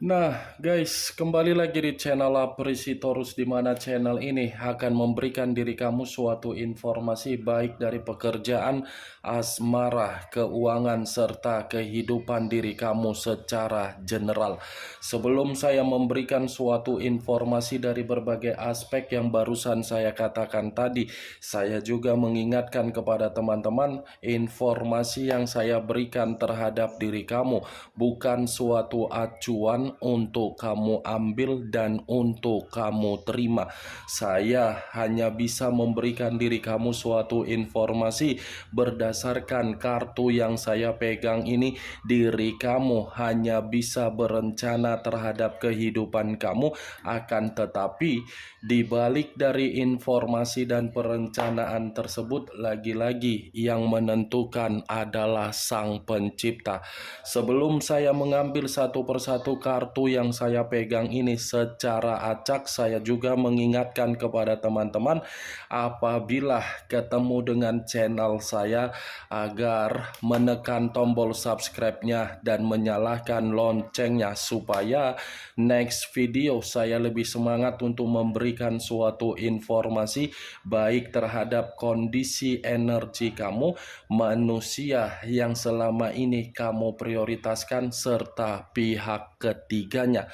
Nah guys, kembali lagi di channel Apresitorus, di mana channel ini akan memberikan diri kamu suatu informasi baik dari pekerjaan, asmara, keuangan, serta kehidupan diri kamu secara general. Sebelum saya memberikan suatu informasi dari berbagai aspek yang barusan saya katakan tadi, saya juga mengingatkan kepada teman-teman, informasi yang saya berikan terhadap diri kamu bukan suatu acuan untuk kamu ambil dan untuk kamu terima. Saya hanya bisa memberikan diri kamu suatu informasi berdasarkan kartu yang saya pegang ini. Diri kamu hanya bisa berencana terhadap kehidupan kamu, akan tetapi di balik dari informasi dan perencanaan tersebut, lagi-lagi yang menentukan adalah Sang Pencipta. Sebelum saya mengambil satu persatu kartu yang saya pegang ini secara acak, saya juga mengingatkan kepada teman-teman, apabila ketemu dengan channel saya, agar menekan tombol subscribe-nya dan menyalakan loncengnya, supaya next video saya lebih semangat untuk memberikan suatu informasi baik terhadap kondisi energi kamu, manusia yang selama ini kamu prioritaskan, serta pihak ketiganya.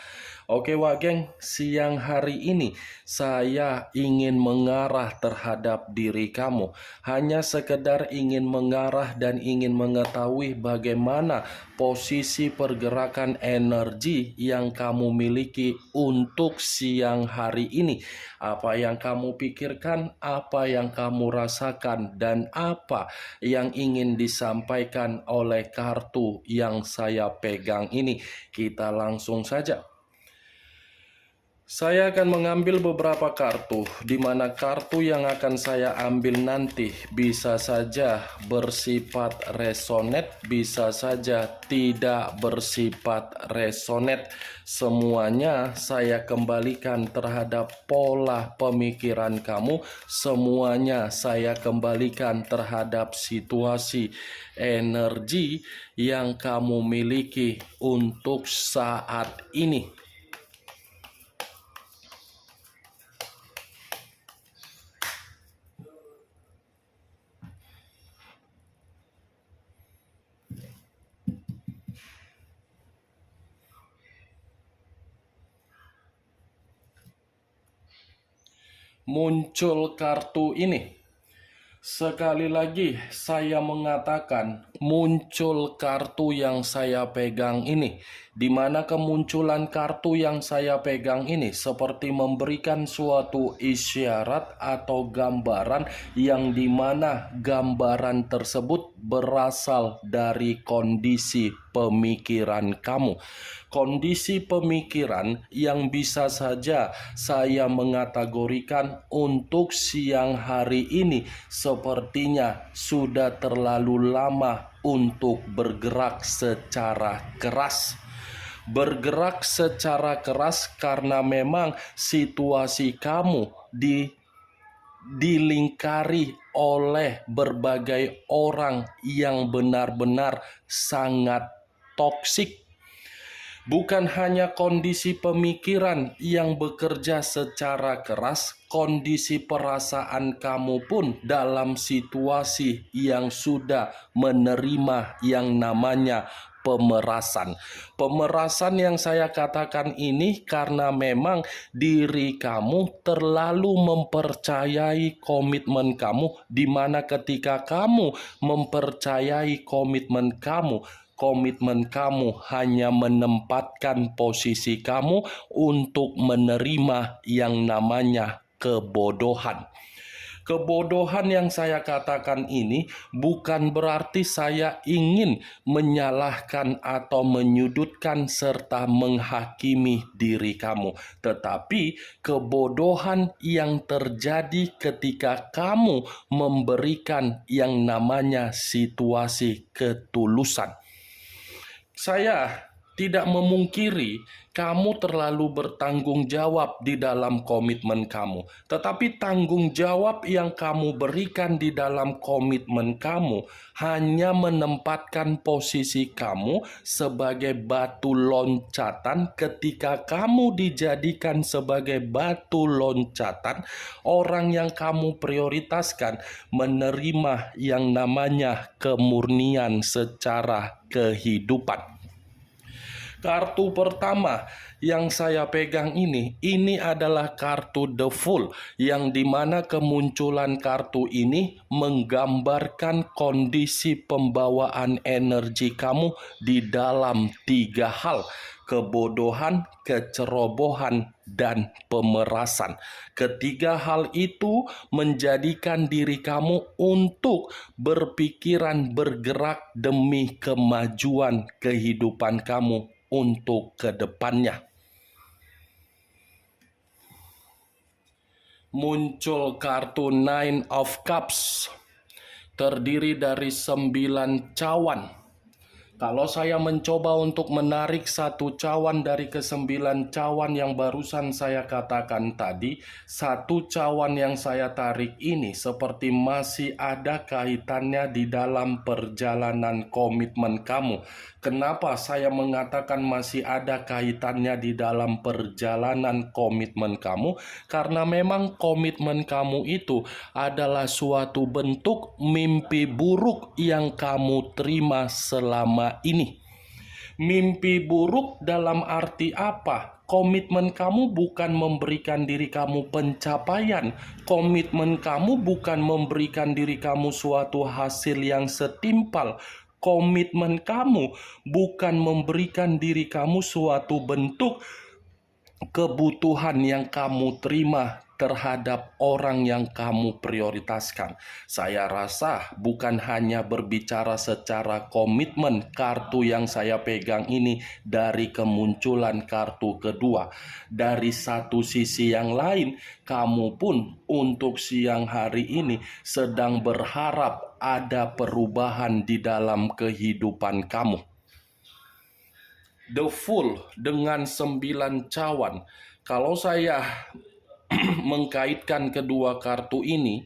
Oke wak geng, siang hari ini saya ingin mengarah terhadap diri kamu. Hanya sekedar ingin mengarah dan ingin mengetahui bagaimana posisi pergerakan energi yang kamu miliki untuk siang hari ini. Apa yang kamu pikirkan, apa yang kamu rasakan, dan apa yang ingin disampaikan oleh kartu yang saya pegang ini. Kita langsung saja. Saya akan mengambil beberapa kartu, di mana kartu yang akan saya ambil nanti bisa saja bersifat resonet, bisa saja tidak bersifat resonet. Semuanya saya kembalikan terhadap pola pemikiran kamu, semuanya saya kembalikan terhadap situasi energi yang kamu miliki untuk saat ini. Muncul kartu ini. Sekali lagi saya mengatakan, muncul kartu yang saya pegang ini, di mana kemunculan kartu yang saya pegang ini seperti memberikan suatu isyarat atau gambaran, yang dimana gambaran tersebut berasal dari kondisi pemikiran kamu. Kondisi pemikiran yang bisa saja saya mengategorikan untuk siang hari ini sepertinya sudah terlalu lama untuk bergerak secara keras. Bergerak secara keras karena memang situasi kamu dilingkari oleh berbagai orang yang benar-benar sangat toksik. Bukan hanya kondisi pemikiran yang bekerja secara keras, kondisi perasaan kamu pun dalam situasi yang sudah menerima yang namanya pemerasan. Pemerasan yang saya katakan ini karena memang diri kamu terlalu mempercayai komitmen kamu, di mana ketika kamu mempercayai komitmen kamu hanya menempatkan posisi kamu untuk menerima yang namanya kebodohan. Kebodohan yang saya katakan ini bukan berarti saya ingin menyalahkan atau menyudutkan serta menghakimi diri kamu. Tetapi kebodohan yang terjadi ketika kamu memberikan yang namanya situasi ketulusan. Saya tidak memungkiri kamu terlalu bertanggung jawab di dalam komitmen kamu. Tetapi tanggung jawab yang kamu berikan di dalam komitmen kamu hanya menempatkan posisi kamu sebagai batu loncatan. Ketika kamu dijadikan sebagai batu loncatan, orang yang kamu prioritaskan menerima yang namanya kemurnian secara kehidupan. Kartu pertama yang saya pegang ini adalah kartu The Fool, yang dimana kemunculan kartu ini menggambarkan kondisi pembawaan energi kamu di dalam 3 hal: kebodohan, kecerobohan, dan pemerasan. Ketiga hal itu menjadikan diri kamu untuk berpikiran bergerak demi kemajuan kehidupan kamu untuk kedepannya. Muncul kartu Nine of Cups, terdiri dari 9 cawan. Kalau saya mencoba untuk menarik satu cawan dari ke-9 cawan yang barusan saya katakan tadi, satu cawan yang saya tarik ini seperti masih ada kaitannya di dalam perjalanan komitmen kamu. Kenapa saya mengatakan masih ada kaitannya di dalam perjalanan komitmen kamu? Karena memang komitmen kamu itu adalah suatu bentuk mimpi buruk yang kamu terima selama ini. Mimpi buruk dalam arti apa? Komitmen kamu bukan memberikan diri kamu pencapaian. Komitmen kamu bukan memberikan diri kamu suatu hasil yang setimpal. Komitmen kamu bukan memberikan diri kamu suatu bentuk kebutuhan yang kamu terima terhadap orang yang kamu prioritaskan. Saya rasa bukan hanya berbicara secara komitmen kartu yang saya pegang ini dari kemunculan kartu kedua. Dari satu sisi yang lain, kamu pun untuk siang hari ini sedang berharap ada perubahan di dalam kehidupan kamu. The Fool dengan 9 cawan. Kalau saya mengkaitkan kedua kartu ini,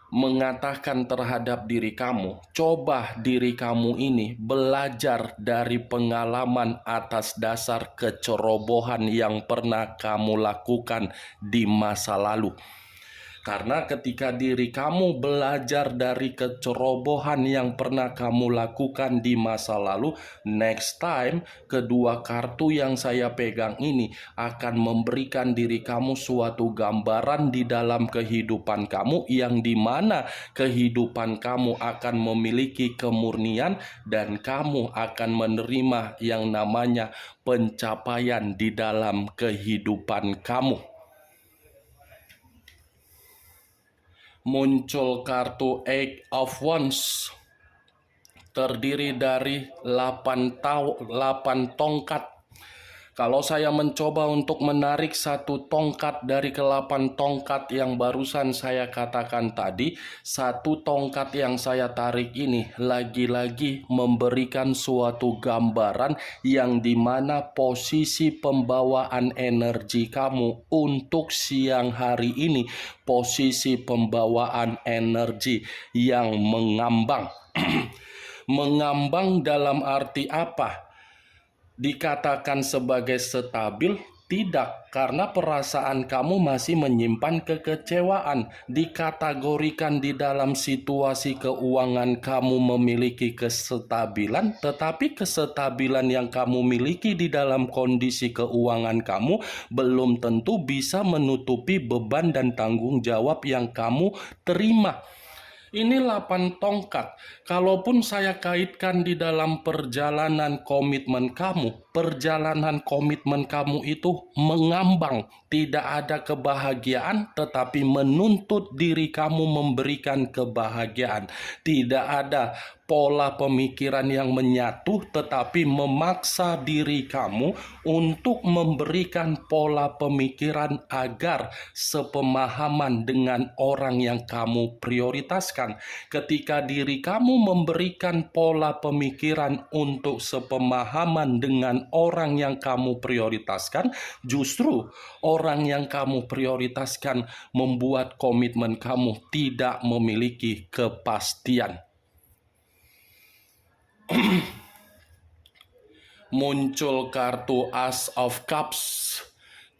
mengatakan terhadap diri kamu, coba diri kamu ini belajar dari pengalaman atas dasar kecerobohan yang pernah kamu lakukan di masa lalu. Karena ketika diri kamu belajar dari kecerobohan yang pernah kamu lakukan di masa lalu, next time kedua kartu yang saya pegang ini akan memberikan diri kamu suatu gambaran di dalam kehidupan kamu, yang dimana kehidupan kamu akan memiliki kemurnian dan kamu akan menerima yang namanya pencapaian di dalam kehidupan kamu. Muncul kartu Eight of Wands, terdiri dari 8 tongkat. Kalau saya mencoba untuk menarik satu tongkat dari ke-8 tongkat yang barusan saya katakan tadi, satu tongkat yang saya tarik ini lagi-lagi memberikan suatu gambaran yang dimana posisi pembawaan energi kamu untuk siang hari ini, posisi pembawaan energi yang mengambang. Mengambang dalam arti apa? Dikatakan sebagai stabil? Tidak, karena perasaan kamu masih menyimpan kekecewaan. Dikategorikan di dalam situasi keuangan kamu memiliki kestabilan, tetapi kestabilan yang kamu miliki di dalam kondisi keuangan kamu belum tentu bisa menutupi beban dan tanggung jawab yang kamu terima. Ini 8 tongkat. Kalaupun saya kaitkan di dalam perjalanan komitmen kamu, perjalanan komitmen kamu itu mengambang. Tidak ada kebahagiaan, tetapi menuntut diri kamu memberikan kebahagiaan. Tidak ada pola pemikiran yang menyatu, tetapi memaksa diri kamu untuk memberikan pola pemikiran agar sepemahaman dengan orang yang kamu prioritaskan. Ketika diri kamu memberikan pola pemikiran untuk sepemahaman dengan dengan orang yang kamu prioritaskan, justru orang yang kamu prioritaskan membuat komitmen kamu tidak memiliki kepastian. Muncul kartu Ace of Cups,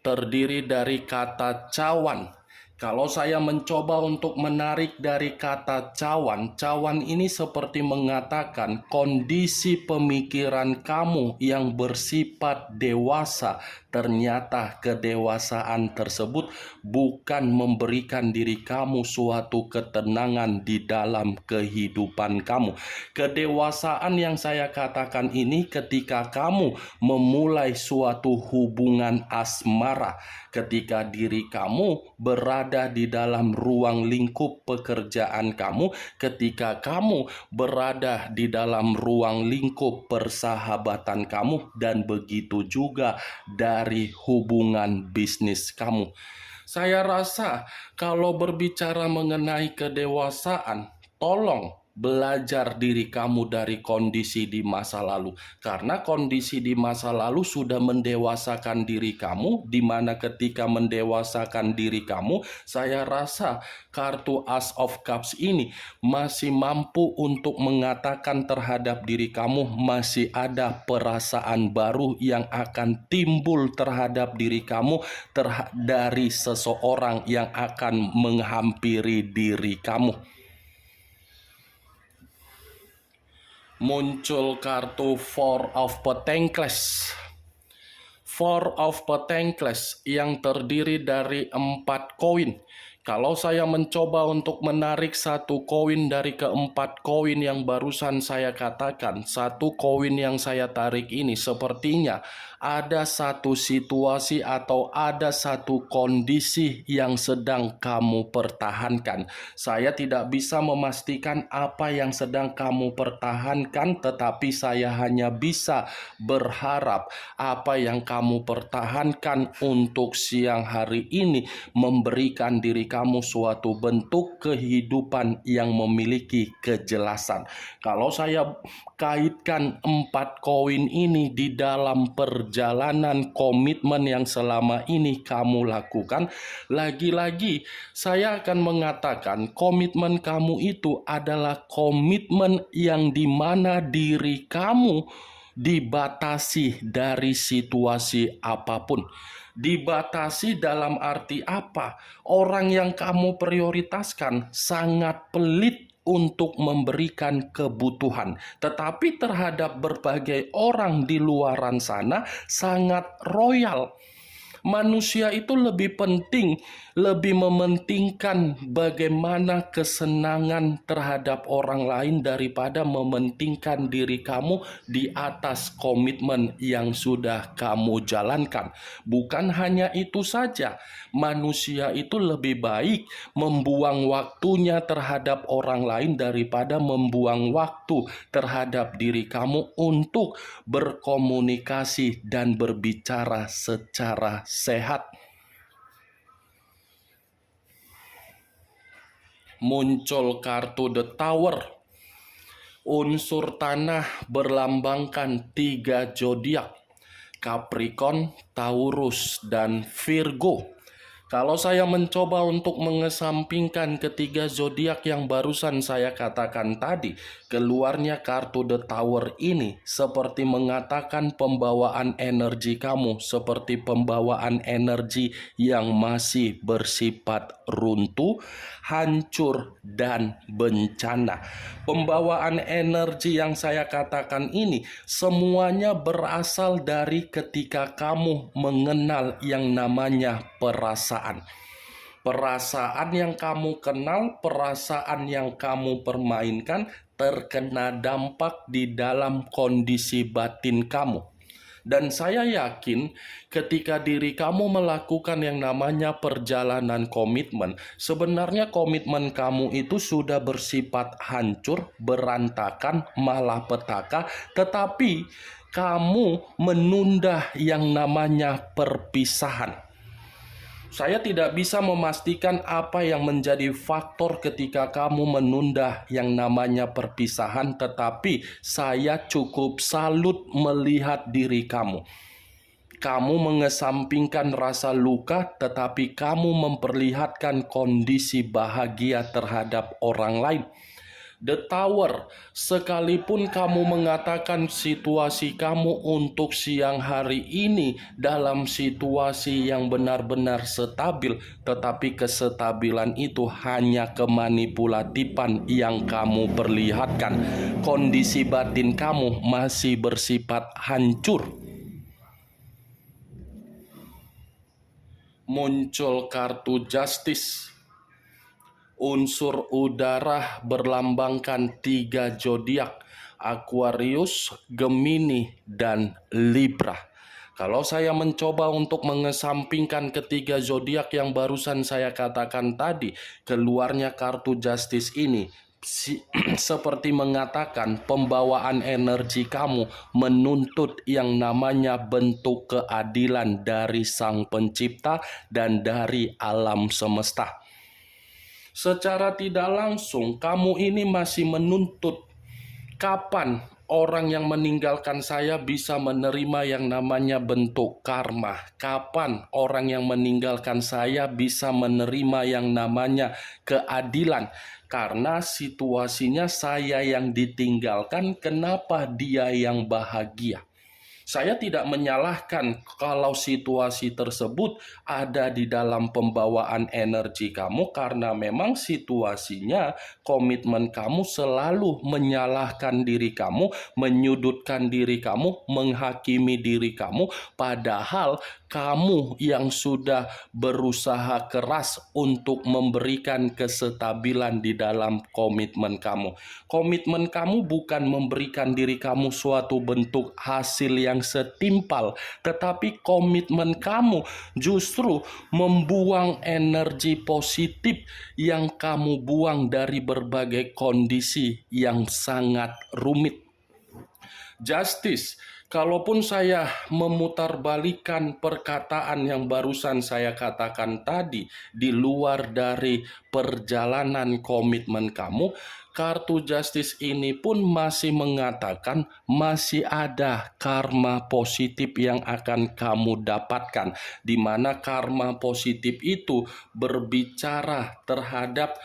terdiri dari kata cawan. Kalau saya mencoba untuk menarik dari kata cawan, cawan ini seperti mengatakan kondisi pemikiran kamu yang bersifat dewasa. Ternyata kedewasaan tersebut bukan memberikan diri kamu suatu ketenangan di dalam kehidupan kamu. Kedewasaan yang saya katakan ini ketika kamu memulai suatu hubungan asmara, ketika diri kamu berada di dalam ruang lingkup pekerjaan kamu, ketika kamu berada di dalam ruang lingkup persahabatan kamu, dan begitu juga dari hubungan bisnis kamu. Saya rasa kalau berbicara mengenai kedewasaan, tolong belajar diri kamu dari kondisi di masa lalu, karena kondisi di masa lalu sudah mendewasakan diri kamu, di mana ketika mendewasakan diri kamu, saya rasa kartu Ace of Cups ini masih mampu untuk mengatakan terhadap diri kamu masih ada perasaan baru yang akan timbul terhadap diri kamu dari seseorang yang akan menghampiri diri kamu. Muncul kartu Four of Pentacles. Four of Pentacles yang terdiri dari 4 koin. Kalau saya mencoba untuk menarik satu koin dari keempat koin yang barusan saya katakan, satu koin yang saya tarik ini sepertinya ada satu situasi atau ada satu kondisi yang sedang kamu pertahankan. Saya tidak bisa memastikan apa yang sedang kamu pertahankan, tetapi saya hanya bisa berharap apa yang kamu pertahankan untuk siang hari ini memberikan diri kamu suatu bentuk kehidupan yang memiliki kejelasan. Kalau saya kaitkan 4 koin ini di dalam perjalanan komitmen yang selama ini kamu lakukan, lagi-lagi saya akan mengatakan komitmen kamu itu adalah komitmen yang dimana diri kamu dibatasi dari situasi apapun. Dibatasi dalam arti apa? Orang yang kamu prioritaskan sangat pelit untuk memberikan kebutuhan, tetapi terhadap berbagai orang di luaran sana sangat royal. Manusia itu lebih penting, lebih mementingkan bagaimana kesenangan terhadap orang lain daripada mementingkan diri kamu di atas komitmen yang sudah kamu jalankan. Bukan hanya itu saja, manusia itu lebih baik membuang waktunya terhadap orang lain daripada membuang waktu terhadap diri kamu untuk berkomunikasi dan berbicara secara sehat. Muncul kartu The Tower. Unsur tanah berlambangkan 3 zodiak: Capricorn, Taurus, dan Virgo. Kalau saya mencoba untuk mengesampingkan ketiga zodiak yang barusan saya katakan tadi, keluarnya kartu The Tower ini seperti mengatakan pembawaan energi kamu seperti pembawaan energi yang masih bersifat runtuh, hancur, dan bencana. Pembawaan energi yang saya katakan ini semuanya berasal dari ketika kamu mengenal yang namanya perasaan. Perasaan yang kamu kenal, perasaan yang kamu permainkan terkena dampak di dalam kondisi batin kamu. Dan saya yakin ketika diri kamu melakukan yang namanya perjalanan komitmen, sebenarnya komitmen kamu itu sudah bersifat hancur, berantakan, malapetaka, tetapi kamu menunda yang namanya perpisahan. Saya tidak bisa memastikan apa yang menjadi faktor ketika kamu menunda yang namanya perpisahan, tetapi saya cukup salut melihat diri kamu. Kamu mengesampingkan rasa luka, tetapi kamu memperlihatkan kondisi bahagia terhadap orang lain. The Tower, sekalipun kamu mengatakan situasi kamu untuk siang hari ini dalam situasi yang benar-benar stabil, tetapi kestabilan itu hanya kemanipulatifan yang kamu perlihatkan. Kondisi batin kamu masih bersifat hancur. Muncul kartu Justice. Unsur udara berlambangkan 3 zodiak: Aquarius, Gemini, dan Libra. Kalau saya mencoba untuk mengesampingkan ketiga zodiak yang barusan saya katakan tadi, keluarnya kartu Justice ini seperti mengatakan pembawaan energi kamu menuntut yang namanya bentuk keadilan dari Sang Pencipta dan dari alam semesta. Secara tidak langsung, kamu ini masih menuntut kapan orang yang meninggalkan saya bisa menerima yang namanya bentuk karma. Kapan orang yang meninggalkan saya bisa menerima yang namanya keadilan. Karena situasinya saya yang ditinggalkan, kenapa dia yang bahagia? Saya tidak menyalahkan kalau situasi tersebut ada di dalam pembawaan energi kamu, karena memang situasinya komitmen kamu selalu menyalahkan diri kamu, menyudutkan diri kamu, menghakimi diri kamu, padahal kamu yang sudah berusaha keras untuk memberikan kestabilan di dalam komitmen kamu. Komitmen kamu bukan memberikan diri kamu suatu bentuk hasil yang setimpal, tetapi komitmen kamu justru membuang energi positif yang kamu buang dari berbagai kondisi yang sangat rumit. Justice, kalaupun saya memutarbalikkan perkataan yang barusan saya katakan tadi, di luar dari perjalanan komitmen kamu, kartu Justice ini pun masih mengatakan masih ada karma positif yang akan kamu dapatkan, di mana karma positif itu berbicara terhadap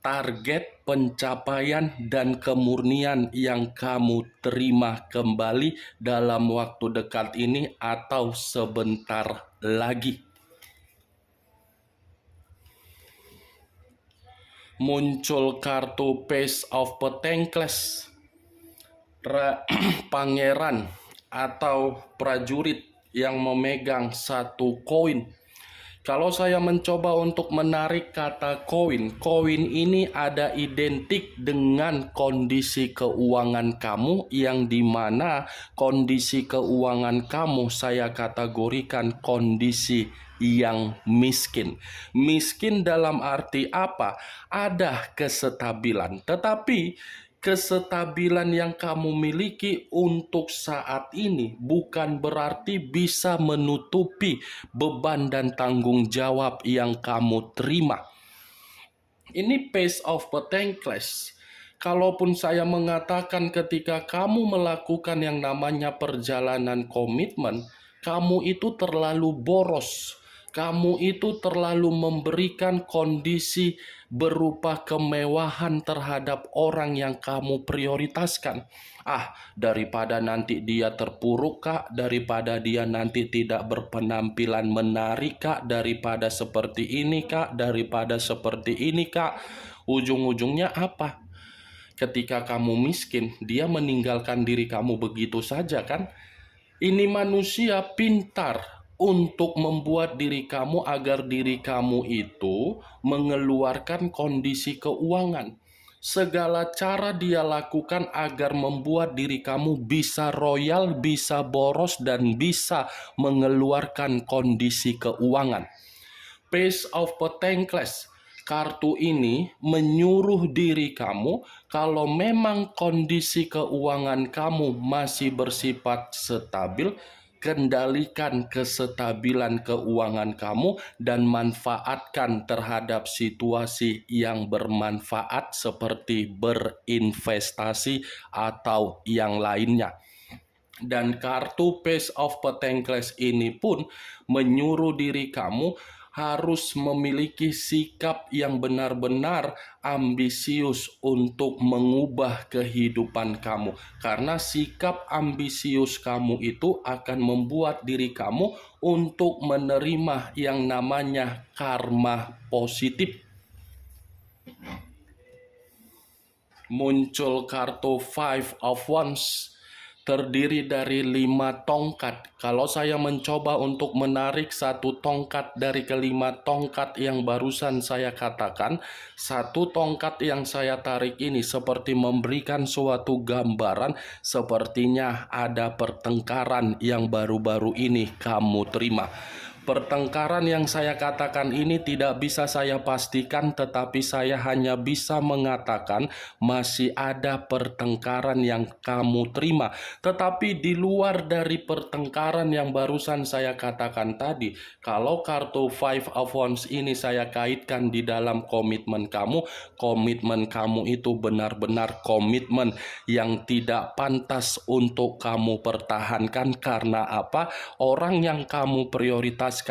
target pencapaian dan kemurnian yang kamu terima kembali dalam waktu dekat ini atau sebentar lagi. Muncul kartu Page of Pentacles, pangeran atau prajurit yang memegang satu koin. Kalau saya mencoba untuk menarik kata koin, koin ini ada identik dengan kondisi keuangan kamu, yang dimana kondisi keuangan kamu saya kategorikan kondisi yang miskin. Miskin dalam arti apa? Ada kestabilan, tetapi kestabilan yang kamu miliki untuk saat ini bukan berarti bisa menutupi beban dan tanggung jawab yang kamu terima. Ini Page of Pentacles. Kalaupun saya mengatakan ketika kamu melakukan yang namanya perjalanan komitmen, kamu itu terlalu boros. Kamu itu terlalu memberikan kondisi berupa kemewahan terhadap orang yang kamu prioritaskan. Daripada nanti dia terpuruk, Kak, daripada dia nanti tidak berpenampilan menarik, Kak, daripada seperti ini, Kak, daripada seperti ini, Kak. Ujung-ujungnya apa? Ketika kamu miskin, dia meninggalkan diri kamu begitu saja, kan? Ini manusia pintar untuk membuat diri kamu agar diri kamu itu mengeluarkan kondisi keuangan. Segala cara dia lakukan agar membuat diri kamu bisa royal, bisa boros, dan bisa mengeluarkan kondisi keuangan. Page of Pentacles. Kartu ini menyuruh diri kamu, kalau memang kondisi keuangan kamu masih bersifat stabil, kendalikan kestabilan keuangan kamu dan manfaatkan terhadap situasi yang bermanfaat seperti berinvestasi atau yang lainnya. Dan kartu Page of Pentacles ini pun menyuruh diri kamu harus memiliki sikap yang benar-benar ambisius untuk mengubah kehidupan kamu. Karena sikap ambisius kamu itu akan membuat diri kamu untuk menerima yang namanya karma positif. Muncul kartu Five of Wands, terdiri dari 5 tongkat. Kalau saya mencoba untuk menarik satu tongkat dari kelima tongkat yang barusan saya katakan, satu tongkat yang saya tarik ini seperti memberikan suatu gambaran sepertinya ada pertengkaran yang baru-baru ini kamu terima. Pertengkaran yang saya katakan ini tidak bisa saya pastikan, tetapi saya hanya bisa mengatakan masih ada pertengkaran yang kamu terima. Tetapi di luar dari pertengkaran yang barusan saya katakan tadi, kalau kartu Five of Wands ini saya kaitkan di dalam komitmen kamu itu benar-benar komitmen yang tidak pantas untuk kamu pertahankan. Karena apa? Orang yang kamu prioritaskan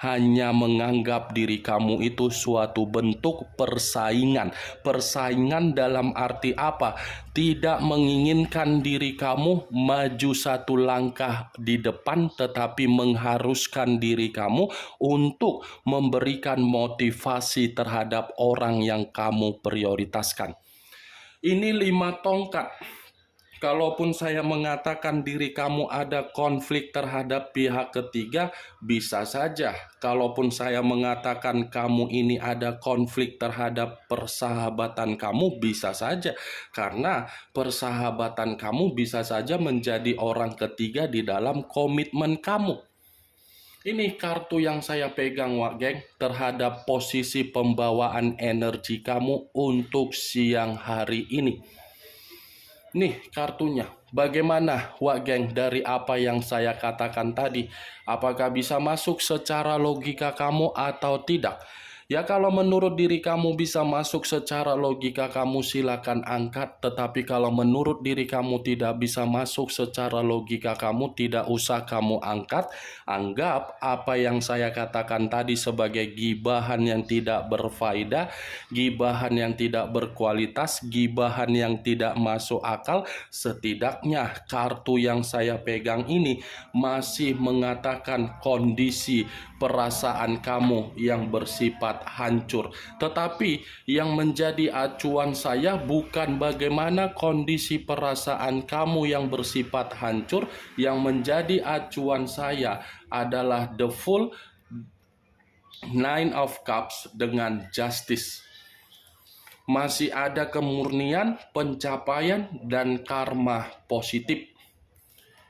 hanya menganggap diri kamu itu suatu bentuk persaingan. Persaingan dalam arti apa? Tidak menginginkan diri kamu maju satu langkah di depan, tetapi mengharuskan diri kamu untuk memberikan motivasi terhadap orang yang kamu prioritaskan. Ini 5 tongkat. Kalaupun saya mengatakan diri kamu ada konflik terhadap pihak ketiga, bisa saja. Kalaupun saya mengatakan kamu ini ada konflik terhadap persahabatan kamu, bisa saja. Karena persahabatan kamu bisa saja menjadi orang ketiga di dalam komitmen kamu. Ini kartu yang saya pegang, Wak Geng, terhadap posisi pembawaan energi kamu untuk siang hari ini. Nih kartunya. Bagaimana, Wak Geng, dari apa yang saya katakan tadi? Apakah bisa masuk secara logika kamu atau tidak? Ya, kalau menurut diri kamu bisa masuk secara logika kamu, silakan angkat. Tetapi kalau menurut diri kamu tidak bisa masuk secara logika kamu, tidak usah kamu angkat. Anggap apa yang saya katakan tadi sebagai gibahan yang tidak berfaedah, gibahan yang tidak berkualitas, gibahan yang tidak masuk akal. Setidaknya kartu yang saya pegang ini masih mengatakan kondisi perasaan kamu yang bersifat hancur. Tetapi yang menjadi acuan saya bukan bagaimana kondisi perasaan kamu yang bersifat hancur. Yang menjadi acuan saya adalah the full Nine of Cups dengan Justice. Masih ada kemurnian, pencapaian, dan karma positif.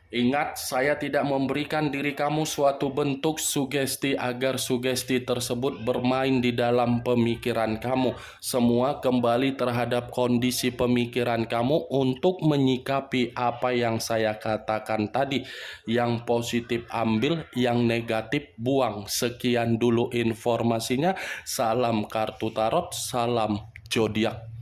Ingat, saya tidak memberikan diri kamu suatu bentuk sugesti agar sugesti tersebut bermain di dalam pemikiran kamu. Semua kembali terhadap kondisi pemikiran kamu untuk menyikapi apa yang saya katakan tadi. Yang positif ambil, yang negatif buang. Sekian dulu informasinya. Salam kartu tarot, salam zodiak.